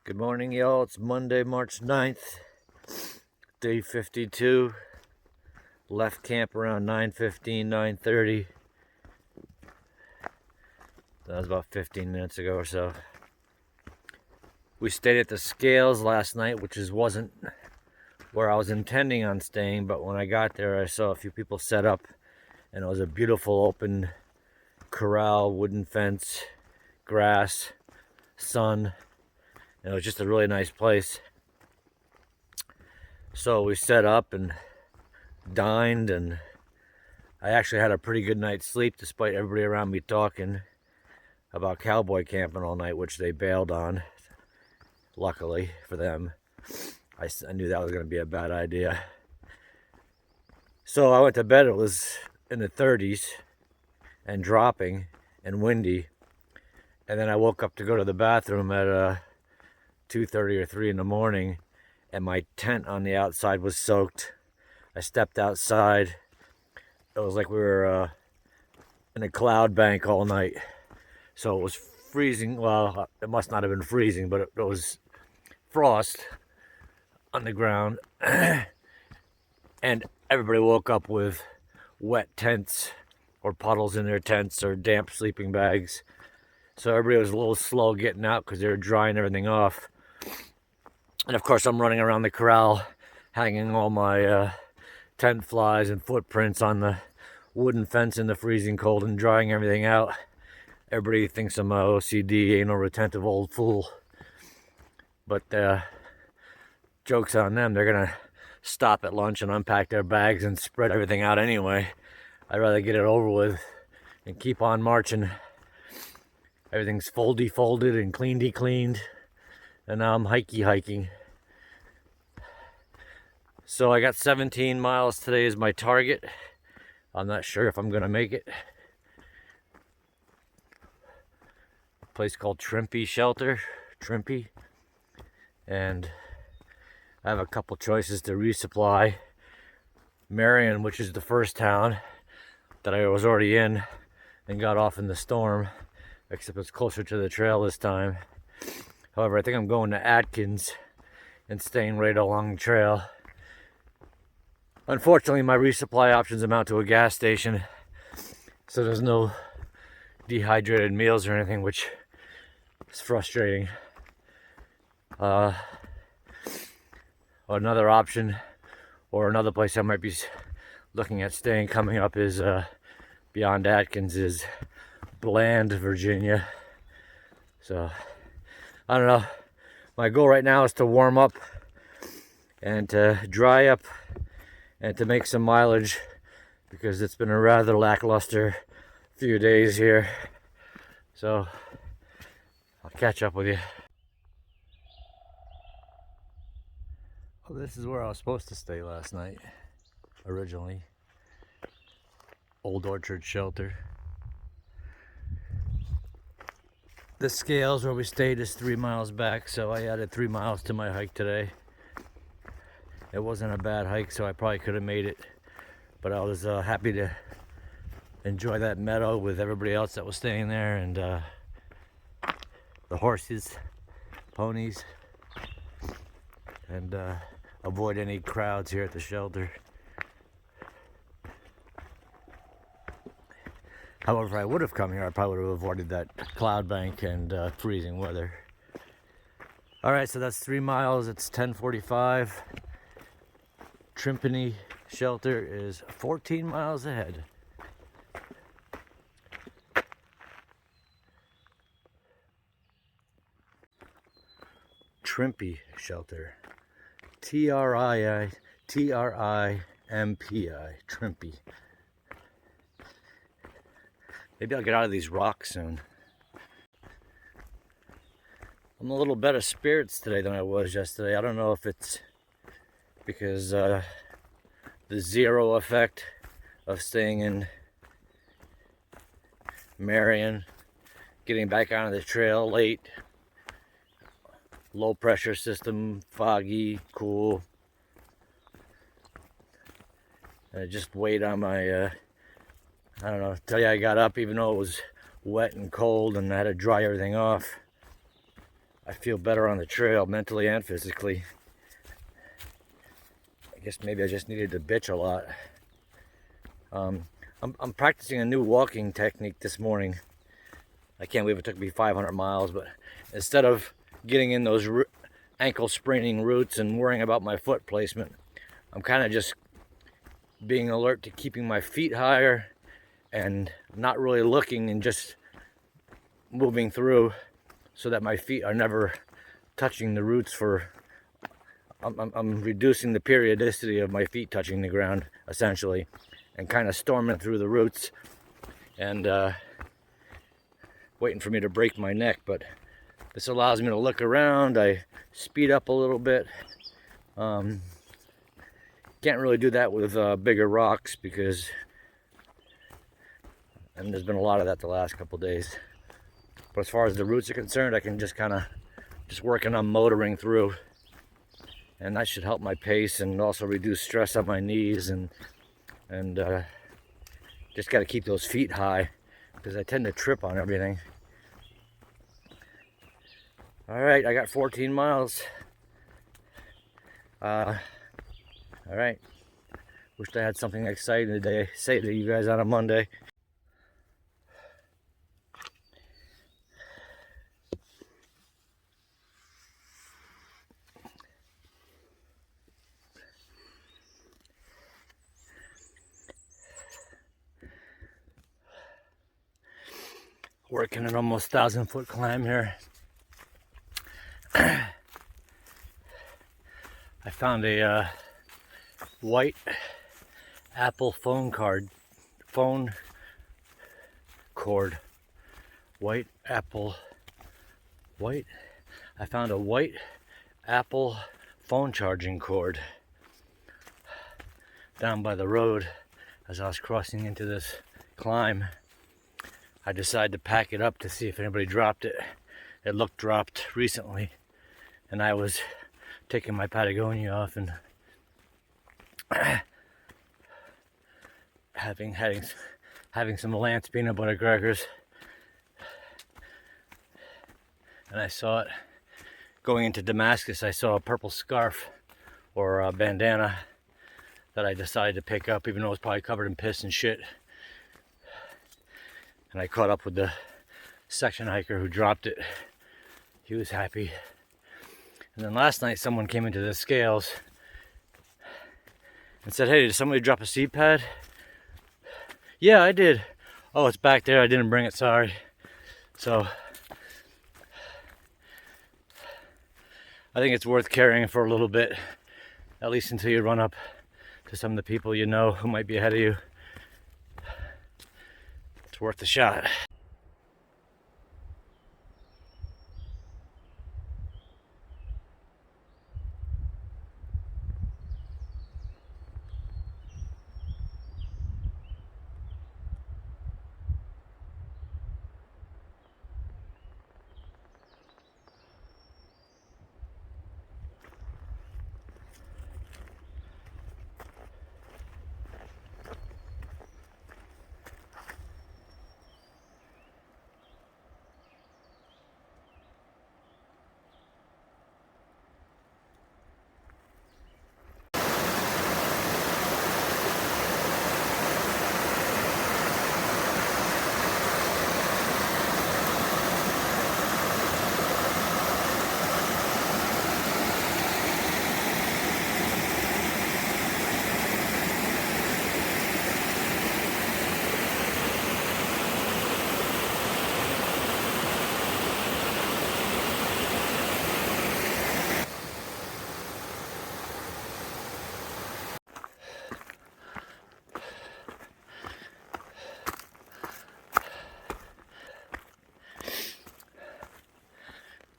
Good morning, y'all. It's Monday, March 9th, day 52. Left camp around 9:15, 9:30. That was about 15 minutes ago or so. We stayed at the Scales last night, which wasn't where I was intending on staying, but when I got there, I saw a few people set up, and it was a beautiful open corral, wooden fence, grass, sun. And it was just a really nice place. So we set up and dined, and I actually had a pretty good night's sleep despite everybody around me talking about cowboy camping all night, which they bailed on, luckily for them. I knew that was going to be a bad idea. So I went to bed. It was in the 30s and dropping and windy. And then I woke up to go to the bathroom at 2:30 or 3 in the morning, and my tent on the outside was soaked. I stepped outside. It was like we were in a cloud bank all night. So it was freezing. Well, it must not have been freezing, but it was frost on the ground. And everybody woke up with wet tents or puddles in their tents or damp sleeping bags. So everybody was a little slow getting out because they were drying everything off. And of course, I'm running around the corral, hanging all my tent flies and footprints on the wooden fence in the freezing cold and drying everything out. Everybody thinks I'm a OCD, anal retentive old fool. But joke's on them. They're going to stop at lunch and unpack their bags and spread everything out anyway. I'd rather get it over with and keep on marching. Everything's folded and cleaned. And now I'm hiking. So I got 17 miles today is my target. I'm not sure if I'm gonna make it. A place called Trimpi shelter, Trimpi. And I have a couple choices to resupply. Marion, which is the first town that I was already in and got off in the storm, except it's closer to the trail this time. However, I think I'm going to Atkins and staying right along the trail. Unfortunately, my resupply options amount to a gas station, so there's no dehydrated meals or anything, which is frustrating. Another option, or another place I might be looking at staying coming up is beyond Atkins is Bland, Virginia. So I don't know. My goal right now is to warm up and to dry up and to make some mileage because it's been a rather lackluster few days here. So I'll catch up with you. Well, this is where I was supposed to stay last night, originally. Old Orchard Shelter. The Scales where we stayed is 3 miles back, so I added 3 miles to my hike today. It wasn't a bad hike, so I probably could have made it, but I was happy to enjoy that meadow with everybody else that was staying there, and the horses, ponies, and avoid any crowds here at the shelter. However, if I would have come here, I probably would have avoided that cloud bank and freezing weather. All right, so that's 3 miles. It's 10:45. Trimpi shelter is 14 miles ahead. Trimpi shelter. Trimpi. Trimpi. Maybe I'll get out of these rocks soon. I'm a little better spirits today than I was yesterday. I don't know if it's because the zero effect of staying in Marion, getting back onto the trail late, low pressure system, foggy, cool. And it just weighed on my I don't know, tell you I got up even though it was wet and cold and I had to dry everything off. I feel better on the trail, mentally and physically. I guess maybe I just needed to bitch a lot. I'm practicing a new walking technique this morning. I can't believe it took me 500 miles, but instead of getting in those ankle spraining roots and worrying about my foot placement, I'm kind of just being alert to keeping my feet higher and not really looking and just moving through so that my feet are never touching the roots for... I'm reducing the periodicity of my feet touching the ground, essentially, and kind of storming through the roots and waiting for me to break my neck. But this allows me to look around. I speed up a little bit. Can't really do that with bigger rocks because, and there's been a lot of that the last couple days. But as far as the roots are concerned, I can just kind of working on motoring through, and that should help my pace and also reduce stress on my knees, and just got to keep those feet high because I tend to trip on everything. All right, I got 14 miles. All right. Wished I had something exciting to say to you guys on a Monday. Working an almost 1,000-foot climb here. I found a white Apple phone cord. I found a white Apple phone charging cord down by the road as I was crossing into this climb. I decided to pack it up to see if anybody dropped it. It looked dropped recently, and I was taking my Patagonia off and having some Lance peanut butter crackers, and I saw it going into Damascus. I saw a purple scarf or a bandana that I decided to pick up, even though it was probably covered in piss and shit. And I caught up with the section hiker who dropped it. He was happy. And then last night someone came into the scales and said, "Hey, did somebody drop a seat pad?" "Yeah, I did." "Oh, it's back there. I didn't bring it, sorry." So I think it's worth carrying for a little bit, at least until you run up to some of the people you know who might be ahead of you. It's worth a shot.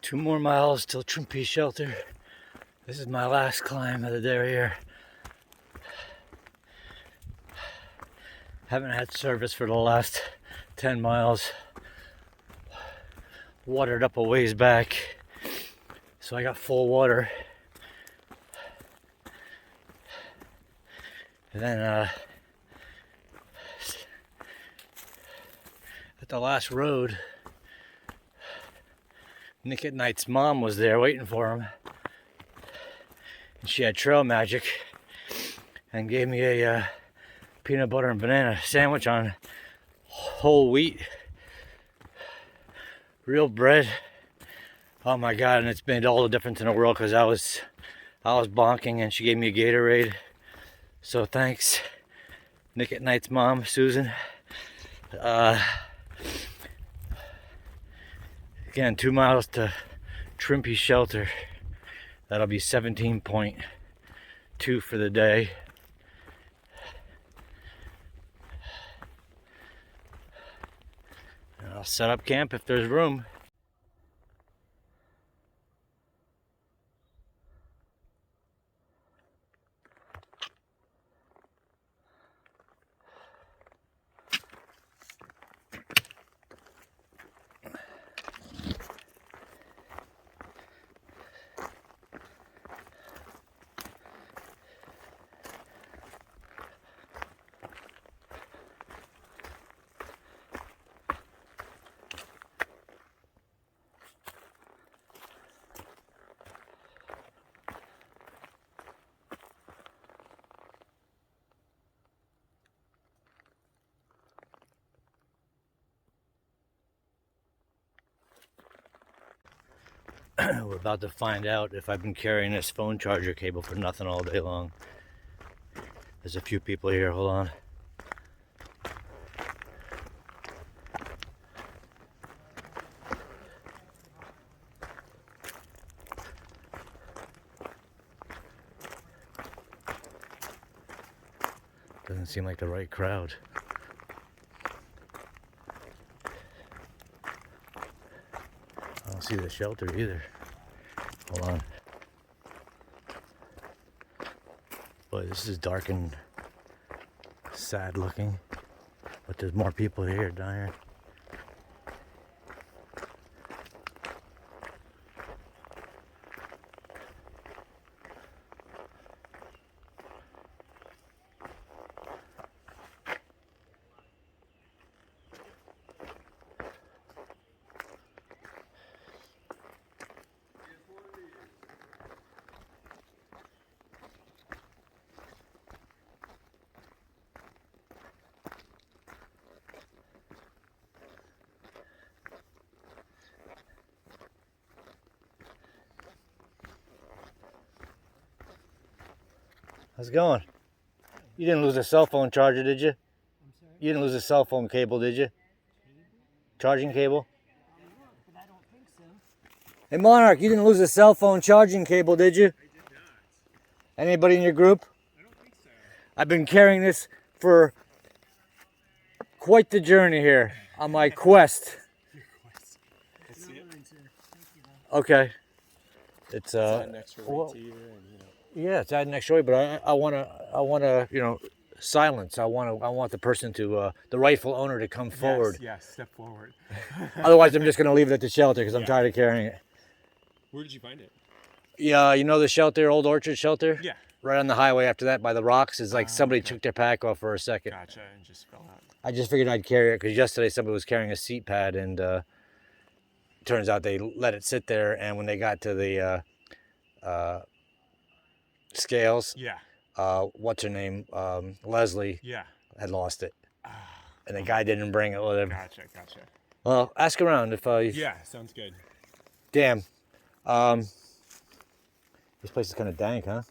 Two more miles till Trimpi shelter. This is my last climb of the derriere. Haven't had service for the last 10 miles. Watered up a ways back, so I got full water. And then at the last road, Nick at Night's mom was there waiting for him. And she had trail magic and gave me a peanut butter and banana sandwich on whole wheat. Real bread. Oh my God, and it's made all the difference in the world because I was bonking and she gave me a Gatorade. So thanks, Nick at Night's mom, Susan. Again, 2 miles to Trimpi shelter. That'll be 17.2 for the day. And I'll set up camp if there's room. We're about to find out if I've been carrying this phone charger cable for nothing all day long. There's a few people here, hold on. Doesn't seem like the right crowd. I don't see the shelter either. Hold on. Boy, this is dark and sad looking. But there's more people here down here. How's it going? You didn't lose a cell phone charger, did you? I'm sorry? You didn't lose a cell phone cable, did you? Cable? Charging cable? But I don't think so. Hey Monarch, you didn't lose a cell phone charging cable, did you? I did not. Anybody in your group? I don't think so. I've been carrying this for quite the journey here on my quest. Your quest. Let's see it. Mine, sir. Thank you, though. Okay. It's An extra weight well, to you, and yeah, it's adding extra weight, but I wanna, you know, silence. I want the person to, the rightful owner to come forward. Yes, step forward. Otherwise, I'm just gonna leave it at the shelter because I'm Yeah. tired of carrying it. Where did you find it? Yeah, you know the shelter, Old Orchard Shelter? Yeah. Right on the highway after that by the rocks is like somebody Okay. took their pack off for a second. Gotcha, and just fell out. I just figured I'd carry it because yesterday somebody was carrying a seat pad and turns out they let it sit there, and when they got to the scales, Yeah. what's her name? Leslie Yeah. had lost it. Ah, And the guy didn't bring it with him. Gotcha. Well, ask around if Yeah, sounds good. Damn. This place is kind of dank, huh?